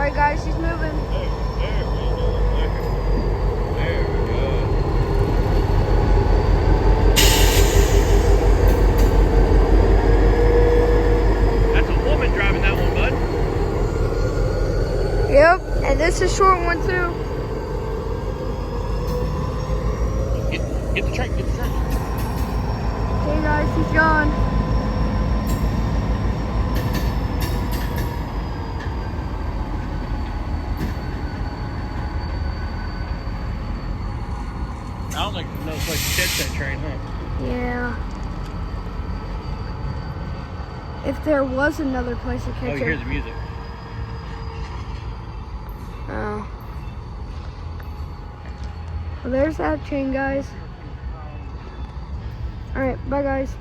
Alright guys, he's moving. There we go. There we go. That's a woman driving that one, bud. Yep, and this is a short one too. Get the truck, get the truck. Okay guys, he's gone. I don't like no place to catch that train, huh? Yeah. If there was another place to Oh, catch you hear it. the music. Oh. Well, there's that train, guys. Alright, bye guys.